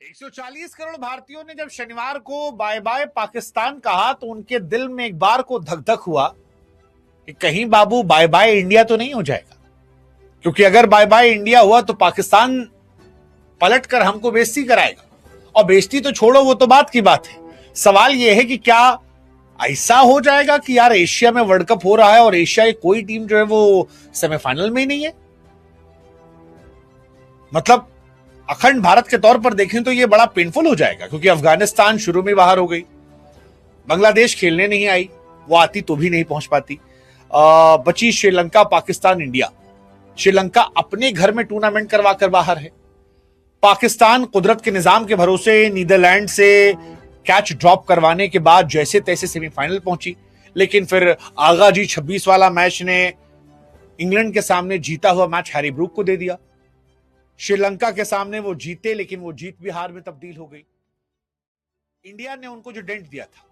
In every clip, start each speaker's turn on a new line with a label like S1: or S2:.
S1: 140 करोड़ भारतीयों ने जब शनिवार को बाय बाय पाकिस्तान कहा तो उनके दिल में एक बार को धक धक हुआ कि कहीं बाबू बाय बाय इंडिया तो नहीं हो जाएगा, क्योंकि अगर बाय बाय इंडिया हुआ तो पाकिस्तान पलट कर हमको बेइज्जती कराएगा। और बेइज्जती तो छोड़ो, वो तो बात की बात है। सवाल यह है कि क्या ऐसा हो जाएगा कि यार एशिया में वर्ल्ड कप हो रहा है और एशिया की कोई टीम जो है वो सेमीफाइनल में ही नहीं है। मतलब अखंड भारत के तौर पर देखें तो यह बड़ा पेनफुल हो जाएगा, क्योंकि अफगानिस्तान शुरू में बाहर हो गई, बांग्लादेश खेलने नहीं आई, वो आती तो भी नहीं पहुंच पाती। बची श्रीलंका, पाकिस्तान, इंडिया। श्रीलंका अपने घर में टूर्नामेंट करवा कर बाहर है। पाकिस्तान कुदरत के निजाम के भरोसे नीदरलैंड से कैच ड्रॉप करवाने के बाद जैसे तैसे सेमीफाइनल पहुंची, लेकिन फिर आगा जी 26 वाला मैच ने इंग्लैंड के सामने जीता हुआ मैच हैरी ब्रूक को दे दिया। श्रीलंका के सामने वो जीते, लेकिन वो जीत भी हार में तब्दील हो गई। इंडिया ने उनको जो डेंट दिया था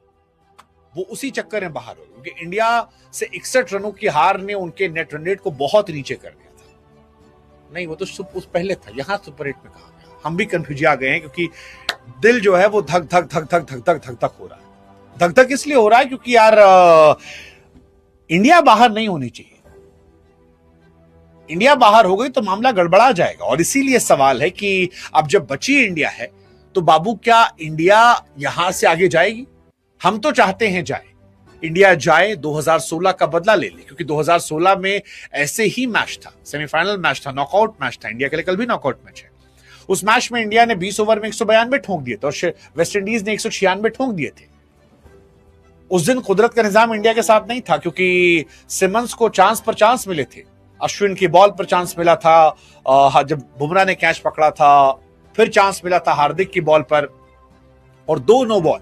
S1: वो उसी चक्कर में बाहर हो गई, क्योंकि इंडिया से 61 रनों की हार ने उनके नेट रन रेट को बहुत नीचे कर दिया था। नहीं, वो तो उस पहले था, यहां सुपर 8 में कहा गया। हम भी कंफ्यूज आ गए हैं, क्योंकि दिल जो है वो धक धक धक धक धक धक धक धक हो रहा है। धक धक इसलिए हो रहा है क्योंकि यार इंडिया बाहर नहीं होनी चाहिए। इंडिया बाहर हो गई तो मामला गड़बड़ा जाएगा, और इसीलिए सवाल है कि अब जब बची इंडिया है तो बाबू क्या इंडिया यहां से आगे जाएगी? हम तो चाहते हैं जाए, इंडिया जाए, 2016 का बदला ले ले, क्योंकि 2016 में ऐसे ही मैच था, सेमीफाइनल मैच था, नॉकआउट मैच था इंडिया के लिए। कल भी नॉकआउट मैच है। उस मैच में इंडिया ने 20 ओवर में 192 ठोक दिए थे और वेस्ट इंडीज ने 196 ठोक दिए थे। उस दिन कुदरत का निजाम इंडिया के साथ नहीं था, क्योंकि सिमंस को चांस पर चांस मिले थे। अश्विन की बॉल पर चांस मिला था, जब बुमराह ने कैच पकड़ा था, फिर चांस मिला था हार्दिक की बॉल पर, और 2 नो बॉल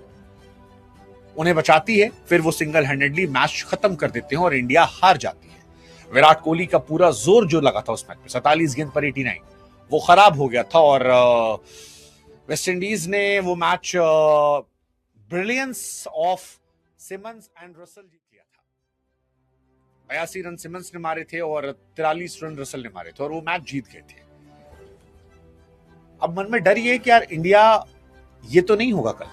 S1: उन्हें बचाती है। फिर वो सिंगल हैंडेडली मैच खत्म कर देते हैं और इंडिया हार जाती है। विराट कोहली का पूरा जोर जो लगा था उस मैच में, 47 गेंद पर 89, वो खराब हो गया था, और वेस्ट इंडीज ने वो match brilliance of Simmons and Russell जीत लिया था। 82 रन सिमंस ने मारे थे और 43 रन रसल ने मारे थे, और वो मैच जीत गए थे। अब मन में डर ये कि यार इंडिया ये तो नहीं होगा कल,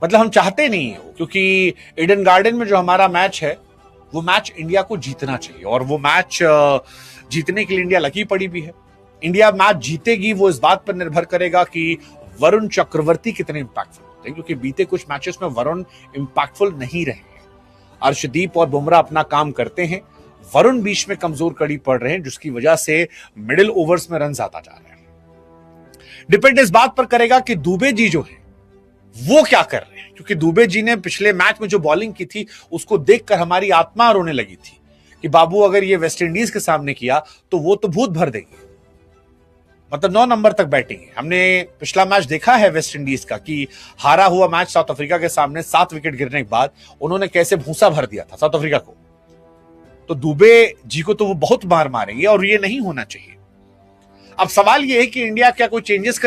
S1: मतलब हम चाहते नहीं है, क्योंकि ईडन गार्डन में जो हमारा मैच है वो मैच इंडिया को जीतना चाहिए, और वो मैच जीतने के लिए इंडिया लकी पड़ी भी है। इंडिया मैच जीतेगी वो इस बात पर निर्भर करेगा कि वरुण चक्रवर्ती कितने इंपैक्टफुल होते हैं, क्योंकि बीते कुछ मैचेस में वरुण इंपैक्टफुल नहीं रहे हैं। अर्शदीप और बुमराह अपना काम करते हैं, वरुण बीच में कमजोर कड़ी पड़ रहे हैं, जिसकी वजह से मिडिल ओवर्स में रन आता जा रहे हैं। डिपेंड इस बात पर करेगा कि दुबे जी जो है वो क्या कर रहे हैं, क्योंकि दुबे जी ने पिछले मैच में जो बॉलिंग की थी उसको देखकर हमारी आत्मा रोने लगी थी कि बाबू अगर ये वेस्ट इंडीज के सामने किया तो वो तो भूत भर देंगे। मतलब 9 नंबर तक बैटिंग है। हमने पिछला मैच देखा है वेस्ट इंडीज का, कि हारा हुआ मैच साउथ अफ्रीका के सामने 7 विकेट गिरने के बाद उन्होंने कैसे भूसा भर दिया था साउथ अफ्रीका को। तो दुबे जी को तो वो बहुत मार मारेंगे, और ये नहीं होना चाहिए। अब सवाल ये है कि इंडिया क्या कोई चेंजेस